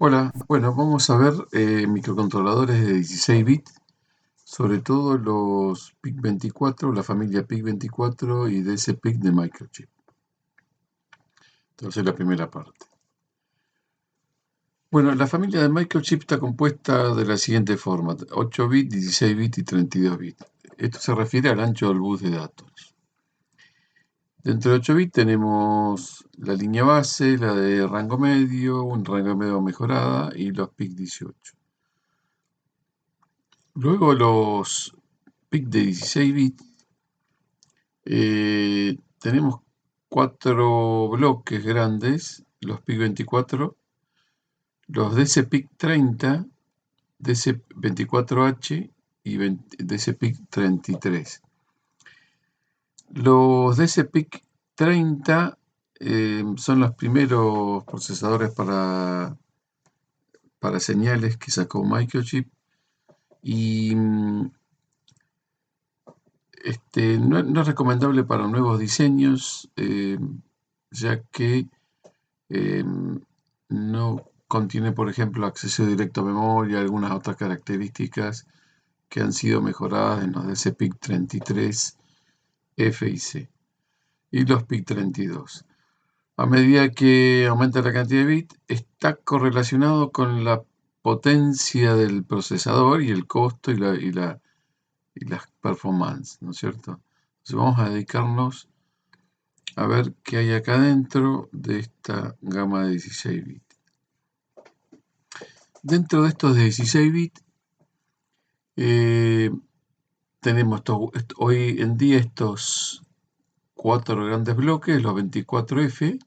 Hola, bueno, vamos a ver microcontroladores de 16 bits, sobre todo los PIC24, la familia PIC24 y DSPIC de Microchip. Entonces, la primera parte. Bueno, la familia de Microchip está compuesta de la siguiente forma: 8 bits, 16 bits y 32 bits. Esto se refiere al ancho del bus de datos. Dentro de 8 bits tenemos la línea base, la de rango medio, un rango medio mejorada y los PIC18. Luego los PIC de 16 bits, tenemos 4 bloques grandes, los PIC24, los DSPIC30, DC24H y DSPIC33. Los DSPIC30 son los primeros procesadores para señales que sacó Microchip y no es recomendable para nuevos diseños, ya que no contiene, por ejemplo, acceso directo a memoria, algunas otras características que han sido mejoradas en los DSPIC 33, F y C, y los PIC 32. A medida que aumenta la cantidad de bits, está correlacionado con la potencia del procesador y el costo y las performance, ¿no es cierto? Entonces vamos a dedicarnos a ver qué hay acá dentro de esta gama de 16 bits. Dentro de estos 16 bits tenemos hoy en día estos 4 grandes bloques, los 24F,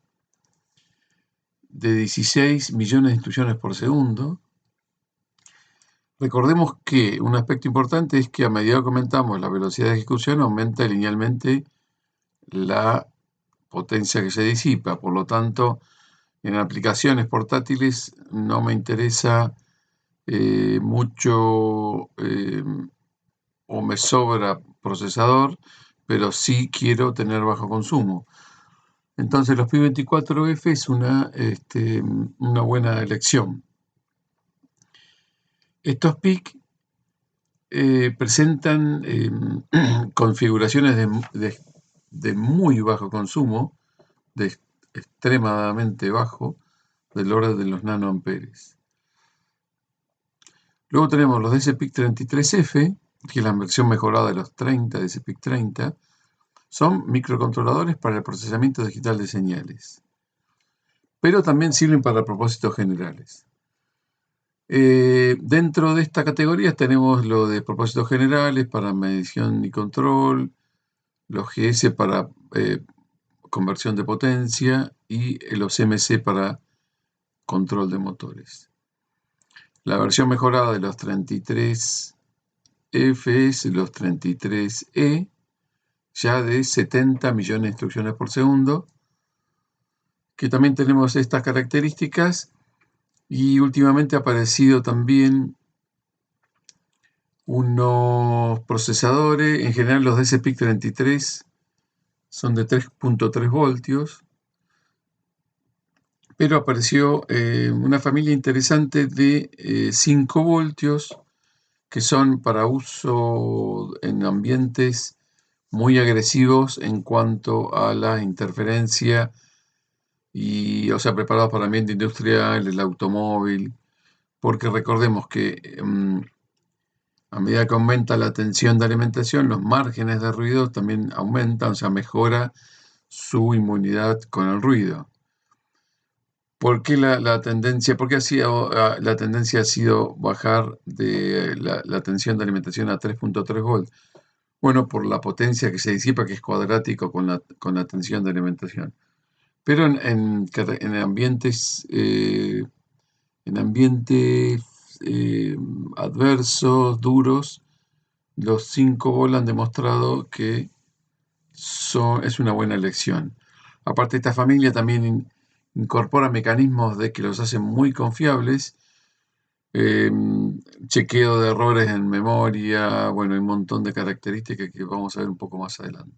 de 16 millones de instrucciones por segundo. Recordemos que un aspecto importante es que a medida que aumentamos la velocidad de ejecución, aumenta linealmente la potencia que se disipa. Por lo tanto, en aplicaciones portátiles no me interesa mucho o me sobra procesador, pero sí quiero tener bajo consumo. Entonces los PIC24F es una buena elección. Estos PIC presentan configuraciones de muy bajo consumo, de extremadamente bajo, del orden de los nanoamperes. Luego tenemos los DSPIC33F, que es la versión mejorada de los 30 DSPIC30. Son microcontroladores para el procesamiento digital de señales, pero también sirven para propósitos generales. Dentro de esta categoría tenemos lo de propósitos generales para medición y control, los GS para conversión de potencia y los MC para control de motores. La versión mejorada de los 33F es los 33E, ya de 70 millones de instrucciones por segundo, que también tenemos estas características, y últimamente ha aparecido también unos procesadores, en general los DSPIC 33 son de 3.3 voltios, pero apareció una familia interesante de 5 voltios que son para uso en ambientes muy agresivos en cuanto a la interferencia y, o sea, preparados para el ambiente industrial, el automóvil, porque recordemos que a medida que aumenta la tensión de alimentación, los márgenes de ruido también aumentan, o sea, mejora su inmunidad con el ruido. ¿Por qué la tendencia? ¿Por qué la tendencia ha sido bajar de la tensión de alimentación a 3.3 volts? Bueno, por la potencia que se disipa, que es cuadrático con la tensión de alimentación. Pero en ambientes adversos, duros, los 5 volts han demostrado que es una buena elección. Aparte, esta familia también incorpora mecanismos de que los hacen muy confiables, chequeo de errores en memoria, bueno, hay un montón de características que vamos a ver un poco más adelante.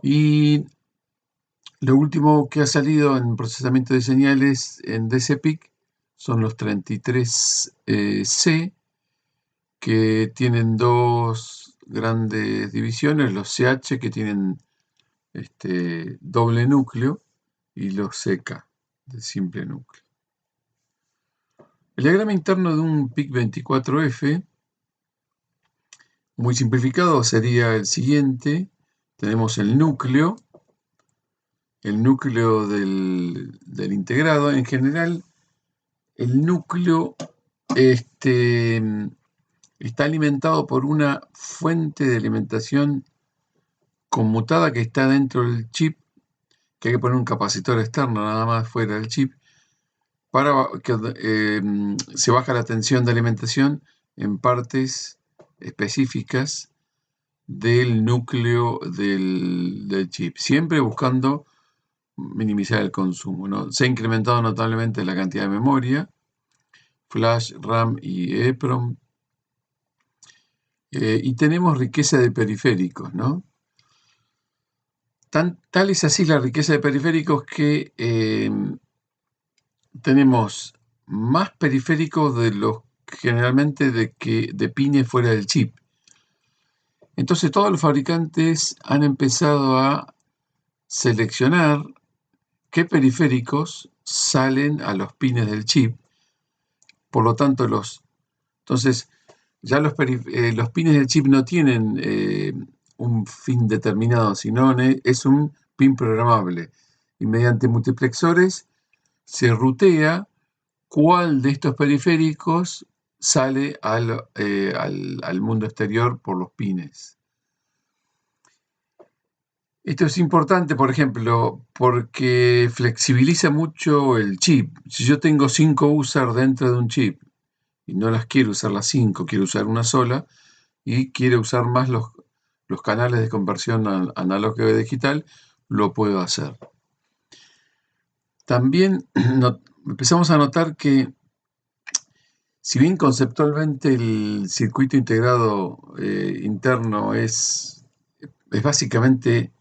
Y lo último que ha salido en procesamiento de señales en DSPIC son los 33C, que tienen dos grandes divisiones, los CH que tienen doble núcleo y los CK de simple núcleo. El diagrama interno de un PIC24F, muy simplificado, sería el siguiente. Tenemos el núcleo del integrado. En general, el núcleo está alimentado por una fuente de alimentación conmutada que está dentro del chip, que hay que poner un capacitor externo nada más fuera del chip, para que se baja la tensión de alimentación en partes específicas del núcleo del chip, siempre buscando minimizar el consumo, ¿no? Se ha incrementado notablemente la cantidad de memoria, flash, RAM y EEPROM, y tenemos riqueza de periféricos, ¿no? Tal es así la riqueza de periféricos que tenemos más periféricos de los generalmente de pines fuera del chip. Entonces todos los fabricantes han empezado a seleccionar qué periféricos salen a los pines del chip. Por lo tanto, entonces ya los pines del chip no tienen un fin determinado, sino es un pin programable. Y mediante multiplexores se rutea cuál de estos periféricos sale al mundo exterior por los pines. Esto es importante, por ejemplo, porque flexibiliza mucho el chip. Si yo tengo 5 USAR dentro de un chip y no las quiero usar las 5, quiero usar una sola y quiero usar más los canales de conversión analógico a digital, lo puedo hacer. También empezamos a notar que, si bien conceptualmente el circuito integrado interno es básicamente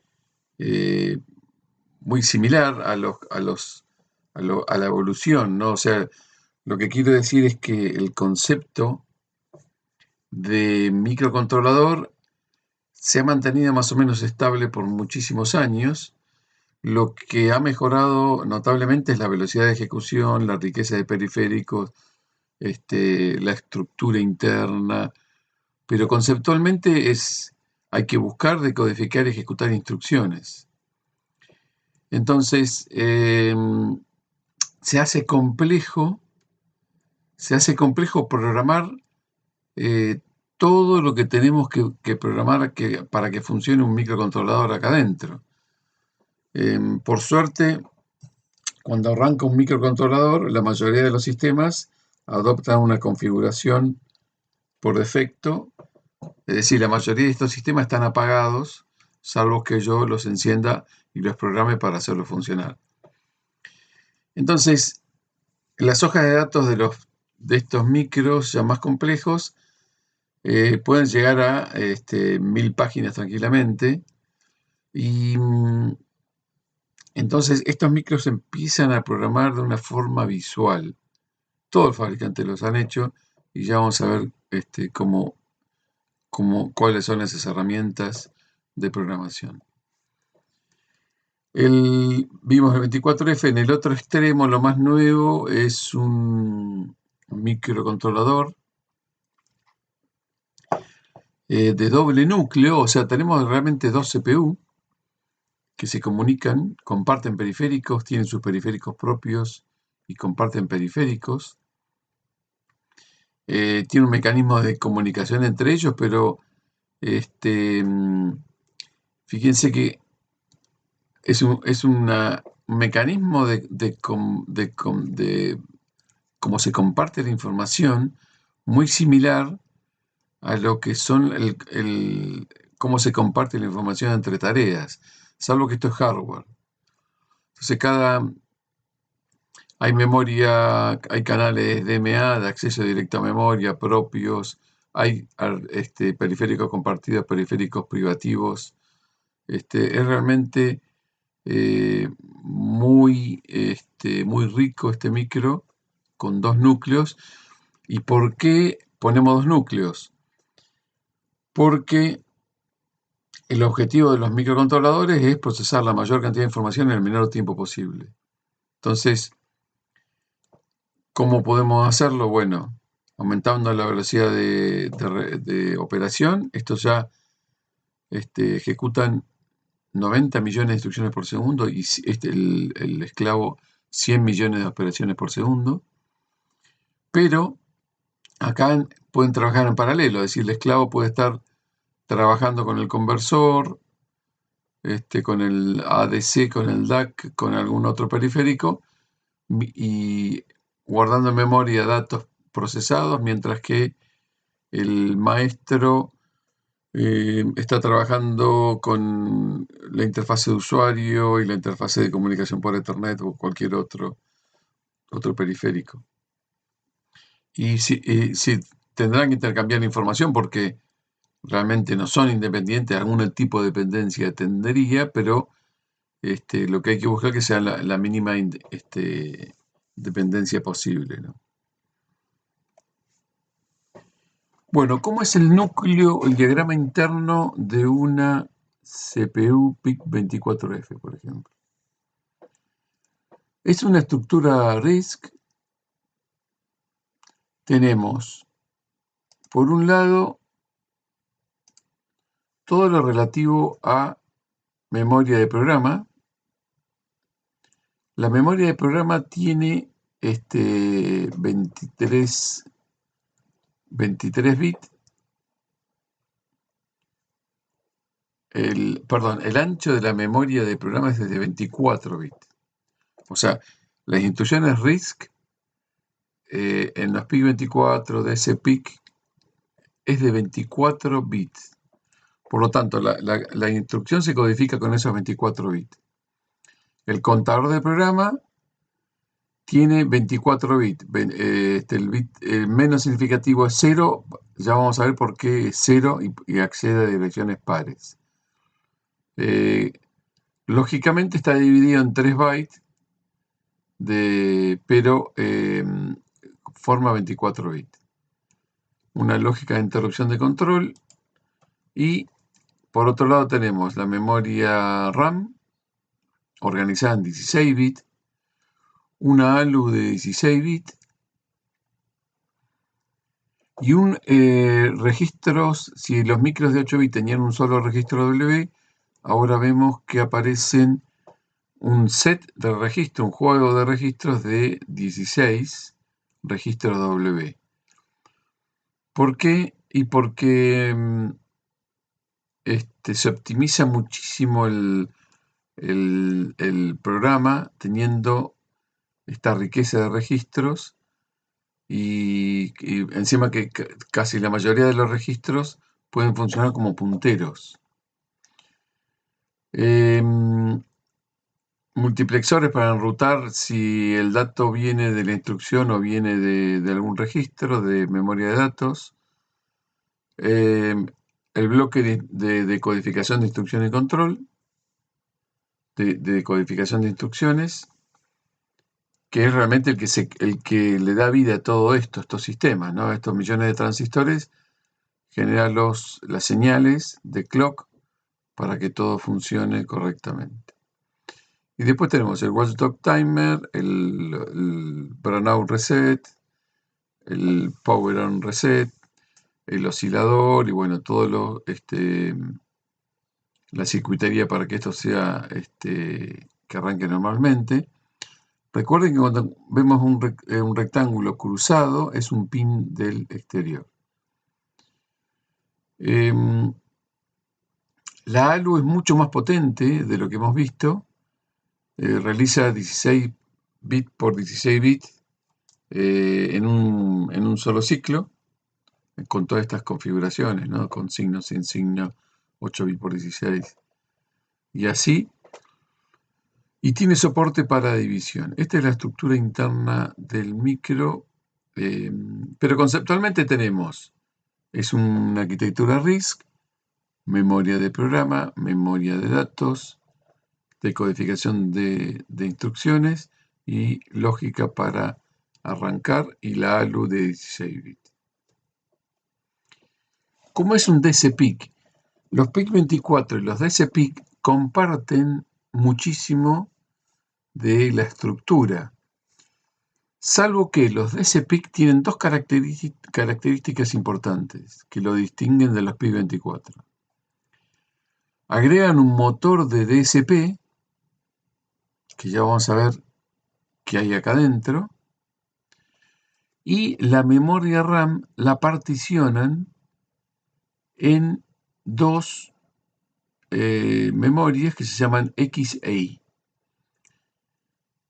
muy similar a la evolución, ¿no? O sea, lo que quiero decir es que el concepto de microcontrolador se ha mantenido más o menos estable por muchísimos años. Lo que ha mejorado notablemente es la velocidad de ejecución, la riqueza de periféricos, la estructura interna, pero conceptualmente hay que buscar, decodificar y ejecutar instrucciones. Entonces, se hace complejo programar todo lo que tenemos que programar para que funcione un microcontrolador acá adentro. Por suerte, cuando arranca un microcontrolador, la mayoría de los sistemas adoptan una configuración por defecto, es decir, la mayoría de estos sistemas están apagados, salvo que yo los encienda y los programe para hacerlos funcionar. Entonces, las hojas de datos de estos micros ya más complejos pueden llegar a 1000 páginas tranquilamente, y entonces estos micros empiezan a programar de una forma visual. Todos los fabricantes los han hecho y ya vamos a ver cuáles son esas herramientas de programación. Vimos el 24F. En el otro extremo, lo más nuevo es un microcontrolador de doble núcleo, o sea, tenemos realmente dos CPU que se comunican, comparten periféricos, tienen sus periféricos propios y comparten periféricos. Tiene un mecanismo de comunicación entre ellos, pero fíjense que es un mecanismo de cómo se comparte la información, muy similar a lo que son cómo se comparte la información entre tareas, salvo que esto es hardware. Entonces hay memoria, hay canales DMA de acceso directo a memoria propios, hay periféricos compartidos, periféricos privativos. Es realmente muy rico este micro, con 2 núcleos. ¿Y por qué ponemos 2 núcleos? Porque el objetivo de los microcontroladores es procesar la mayor cantidad de información en el menor tiempo posible. Entonces, ¿cómo podemos hacerlo? Bueno, aumentando la velocidad de operación. Estos ya ejecutan 90 millones de instrucciones por segundo y el esclavo 100 millones de operaciones por segundo. Pero acá pueden trabajar en paralelo, es decir, el esclavo puede estar trabajando con el conversor, con el ADC, con el DAC, con algún otro periférico y guardando en memoria datos procesados, mientras que el maestro está trabajando con la interfase de usuario y la interfase de comunicación por Ethernet o cualquier otro periférico. Y si tendrán que intercambiar información porque realmente no son independientes, algún tipo de dependencia tendría, pero lo que hay que buscar es que sea la mínima dependencia posible, ¿no? Bueno, ¿cómo es el núcleo, el diagrama interno de una CPU PIC24F, por ejemplo? Es una estructura RISC. Tenemos, por un lado, todo lo relativo a memoria de programa. La memoria de programa tiene 23 bits. El ancho de la memoria de programa es de 24 bits. O sea, las instrucciones RISC en los PIC24 de ese PIC es de 24 bits. Por lo tanto, la instrucción se codifica con esos 24 bits. El contador de programa tiene 24 bits. El bit menos significativo es 0. Ya vamos a ver por qué es 0 y accede a direcciones pares. Lógicamente está dividido en 3 bytes, pero forma 24 bits. Una lógica de interrupción de control. Y por otro lado tenemos la memoria RAM, organizada en 16 bits, una ALU de 16 bits y un registros. Si los micros de 8 bits tenían un solo registro W, ahora vemos que aparecen un set de registros, un juego de registros de 16 registros W. ¿Por qué? Y porque se optimiza muchísimo el programa teniendo esta riqueza de registros y encima que casi la mayoría de los registros pueden funcionar como punteros. Multiplexores para enrutar si el dato viene de la instrucción o viene de algún registro de memoria de datos. El bloque de codificación de instrucción y control, de codificación de instrucciones, que es realmente el que le da vida a todo esto, estos sistemas, ¿no? Estos millones de transistores generan las señales de clock para que todo funcione correctamente. Y después tenemos el watchdog timer, el burnout reset, el power on reset, el oscilador y bueno, todo la circuitería para que esto sea que arranque normalmente. Recuerden que cuando vemos un rectángulo cruzado es un pin del exterior. La ALU es mucho más potente de lo que hemos visto. Realiza 16 bits por 16 bits en un solo ciclo, con todas estas configuraciones, ¿no? Con signo, sin signo, 8 bits por 16. Y así. Y tiene soporte para división. Esta es la estructura interna del micro, pero conceptualmente es una arquitectura RISC, memoria de programa, memoria de datos, decodificación de instrucciones y lógica para arrancar y la ALU de 16 bits. ¿Cómo es un DCPIC? Los PIC24 y los DCPIC comparten muchísimo de la estructura, salvo que los DCPIC tienen dos características importantes que lo distinguen de los PIC24. Agregan un motor de DSP, que ya vamos a ver qué hay acá adentro, y la memoria RAM la particionan en dos memorias que se llaman XA.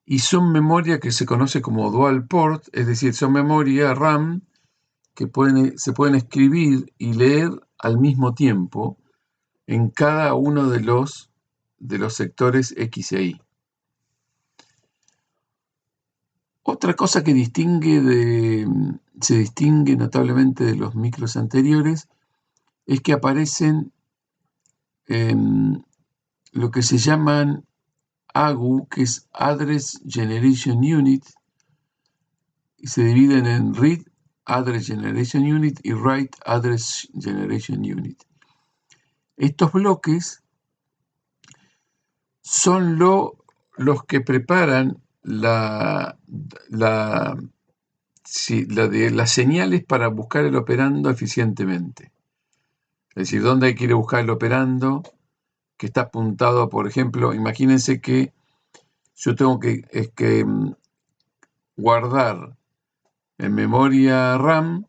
Y son memoria que se conoce como dual port, es decir, son memoria RAM que se pueden escribir y leer al mismo tiempo en cada uno de los sectores X e Y. Otra cosa que se distingue notablemente de los micros anteriores es que aparecen lo que se llaman AGU, que es Address Generation Unit, y se dividen en Read Address Generation Unit y Write Address Generation Unit. Estos bloques son los que preparan las señales para buscar el operando eficientemente. Es decir, dónde hay que ir a buscar el operando que está apuntado, por ejemplo, imagínense que yo tengo que guardar en memoria RAM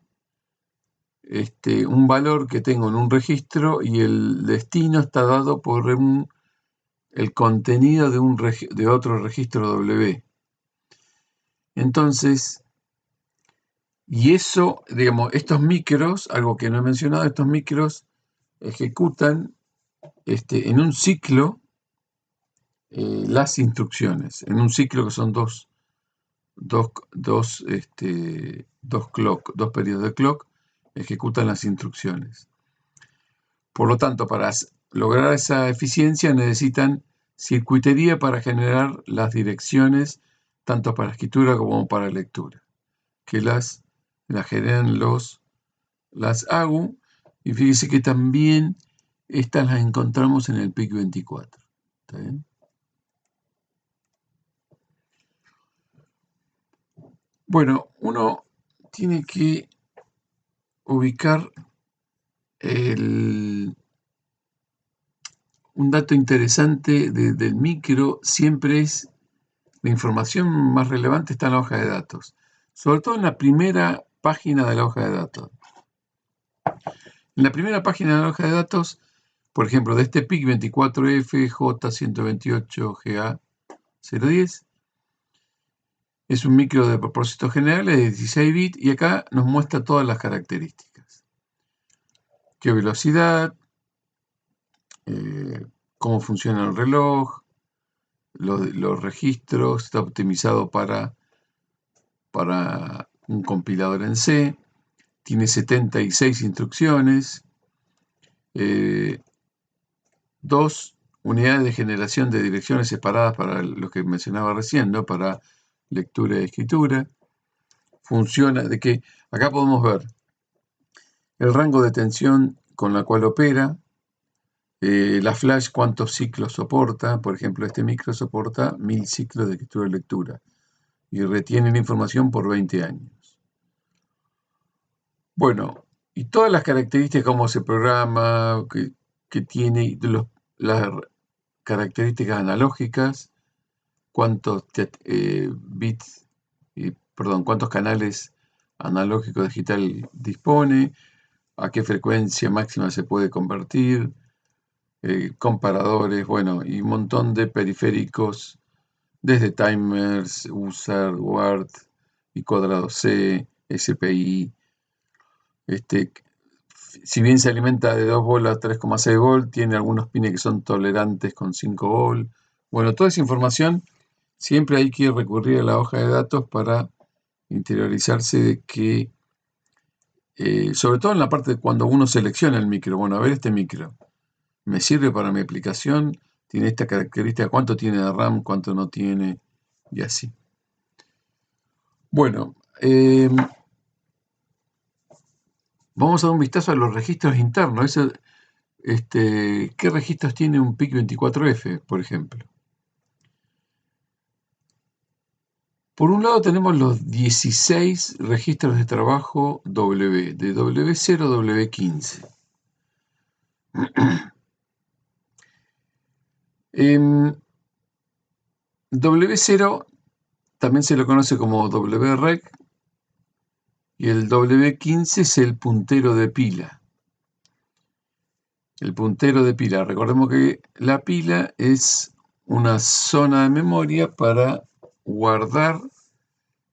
un valor que tengo en un registro y el destino está dado por el contenido de otro registro W. Entonces, y eso, digamos, estos micros, algo que no he mencionado, estos micros ejecutan en un ciclo las instrucciones, en un ciclo que son dos periodos de clock, ejecutan las instrucciones. Por lo tanto, para lograr esa eficiencia necesitan circuitería para generar las direcciones, tanto para escritura como para lectura, que las generan las AGU, y fíjese que también estas las encontramos en el PIC24. ¿Está bien? Bueno, uno tiene que ubicar un dato interesante del micro, siempre es la información más relevante está en la hoja de datos, sobre todo en la primera página de la hoja de datos. En la primera página de la hoja de datos, por ejemplo, de este PIC24F J128GA010, es un micro de propósito general de 16 bits y acá nos muestra todas las características. Qué velocidad, cómo funciona el reloj, los registros, está optimizado para un compilador en C, tiene 76 instrucciones, 2 unidades de generación de direcciones separadas para lo que mencionaba recién, ¿no? Para lectura y escritura. Funciona, de que acá podemos ver el rango de tensión con la cual opera, la flash cuántos ciclos soporta, por ejemplo este micro soporta 1000 ciclos de escritura y lectura y retiene la información por 20 años. Bueno, y todas las características, cómo se programa, que tiene, las características analógicas, cuántos bits, cuántos canales analógicos digital dispone, a qué frecuencia máxima se puede convertir, comparadores, bueno, y un montón de periféricos, desde timers, USART, WART, y cuadrado C, SPI. Si bien se alimenta de 2 bolas 3,6 volt, tiene algunos pines que son tolerantes con 5 volt. Bueno, toda esa información siempre hay que recurrir a la hoja de datos para interiorizarse de que, sobre todo en la parte de cuando uno selecciona el micro. Bueno, a ver, este micro me sirve para mi aplicación, tiene esta característica, cuánto tiene de RAM, cuánto no tiene, y así. Bueno, vamos a dar un vistazo a los registros internos. ¿Qué registros tiene un PIC24F, por ejemplo? Por un lado tenemos los 16 registros de trabajo W, de W0 a W15. W0 también se lo conoce como WREC y el W15 es el puntero de pila. El puntero de pila. Recordemos que la pila es una zona de memoria para guardar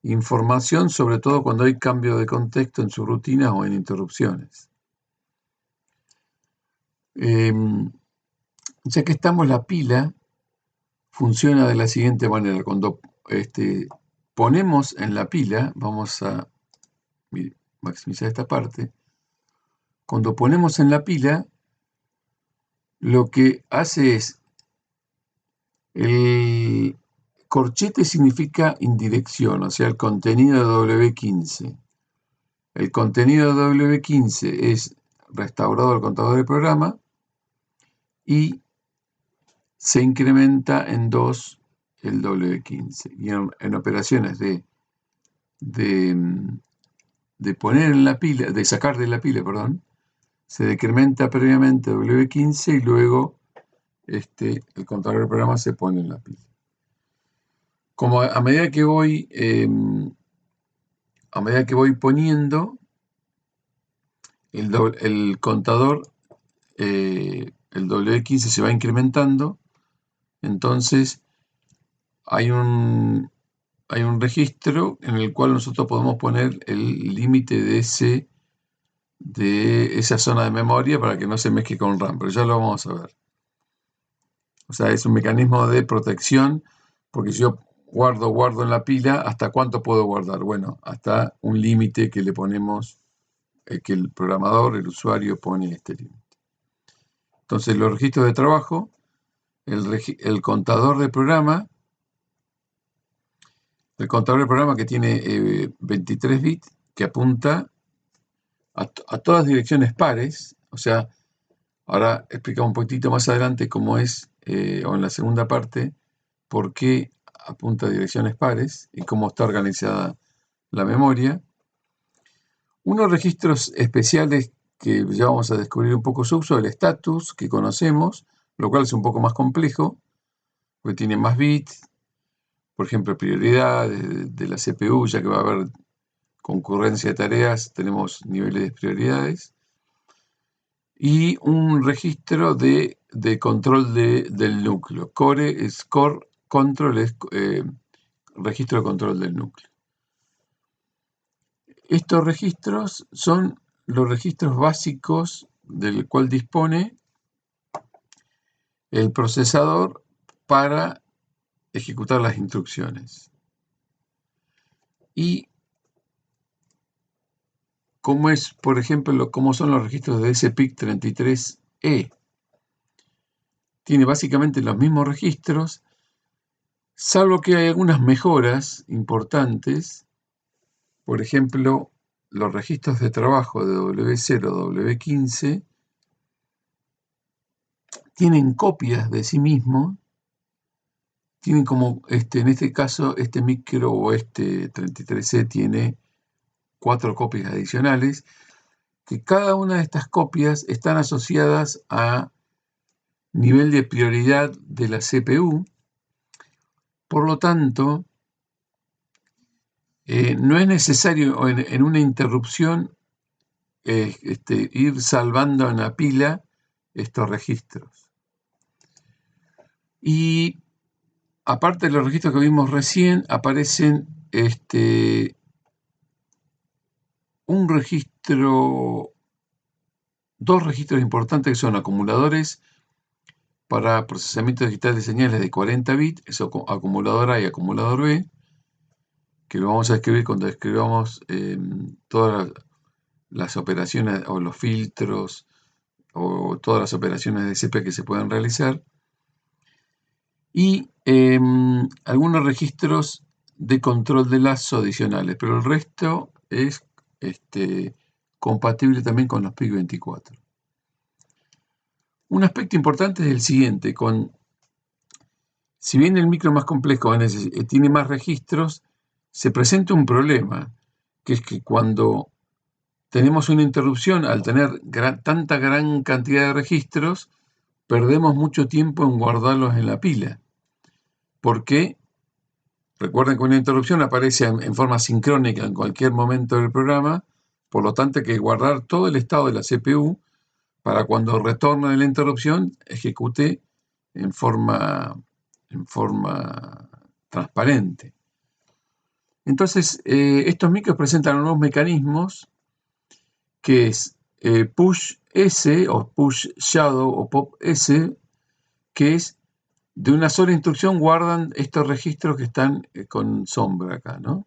información, sobre todo cuando hay cambio de contexto en su rutina o en interrupciones. Ya que estamos, la pila funciona de la siguiente manera. Cuando ponemos en la pila, vamos a maximizar esta parte. Cuando ponemos en la pila, lo que hace es, el corchete significa indirección, o sea, el contenido de W15. El contenido de W15 es restaurado al contador de programa y se incrementa en 2 el W15. Y en operaciones de poner en la pila, de sacar de la pila, perdón, se decrementa previamente W15 y luego el contador de programa se pone en la pila. Como a medida que voy poniendo, el contador, el W15 se va incrementando, entonces hay un registro en el cual nosotros podemos poner el límite de esa zona de memoria para que no se mezcle con RAM, pero ya lo vamos a ver. O sea, es un mecanismo de protección, porque si yo guardo en la pila, ¿hasta cuánto puedo guardar? Bueno, hasta un límite que le ponemos, que el programador, el usuario, pone este límite. Entonces, los registros de trabajo, el contador de programa, que tiene 23 bits, que apunta a todas direcciones pares. O sea, ahora explicamos un poquitito más adelante cómo es, o en la segunda parte, por qué apunta a direcciones pares y cómo está organizada la memoria. Unos registros especiales que ya vamos a descubrir un poco su uso, el status, que conocemos, lo cual es un poco más complejo, porque tiene más bits, por ejemplo, prioridad de la CPU, ya que va a haber concurrencia de tareas, tenemos niveles de prioridades, y un registro de control del núcleo. Core control es registro de control del núcleo. Estos registros son los registros básicos del cual dispone el procesador para ejecutar las instrucciones. Y como es, por ejemplo, como son los registros de SPIC33E. Tiene básicamente los mismos registros, salvo que hay algunas mejoras importantes. Por ejemplo, los registros de trabajo de W0 a W15 tienen copias de sí mismos. Tienen como, en este caso, este micro o este 33C tiene 4 copias adicionales, que cada una de estas copias están asociadas a nivel de prioridad de la CPU. Por lo tanto, no es necesario en una interrupción ir salvando en la pila estos registros. Y aparte de los registros que vimos recién, aparecen dos registros importantes que son acumuladores para procesamiento digital de señales de 40 bits, eso acumulador A y acumulador B, que lo vamos a escribir cuando escribamos todas las operaciones o los filtros o todas las operaciones de CP que se pueden realizar. Y algunos registros de control de lazo adicionales, pero el resto es compatible también con los PIC24. Un aspecto importante es el siguiente: si bien el micro más complejo tiene más registros, se presenta un problema, que es que cuando tenemos una interrupción, al tener tanta gran cantidad de registros, perdemos mucho tiempo en guardarlos en la pila. Porque recuerden que una interrupción aparece en forma sincrónica en cualquier momento del programa, por lo tanto hay que guardar todo el estado de la CPU para cuando retorne la interrupción ejecute en forma transparente. Entonces, estos micros presentan unos mecanismos que es push S o push shadow o pop S, que es de una sola instrucción guardan estos registros que están con sombra acá, ¿no?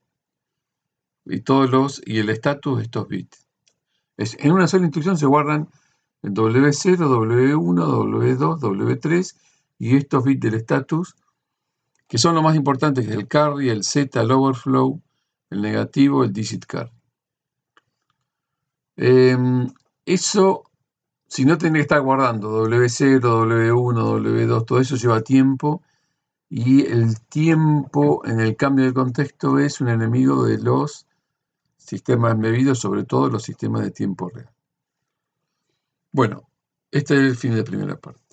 Y el status de estos bits. En una sola instrucción se guardan el W0, W1, W2, W3 y estos bits del status, que son lo más importantes, que es el carry, el Z, el overflow, el negativo, el digit carry. Eso, si no tenés que estar guardando W0, W1, W2, todo eso lleva tiempo, y el tiempo en el cambio de contexto es un enemigo de los sistemas embebidos, sobre todo los sistemas de tiempo real. Bueno, este es el fin de la primera parte.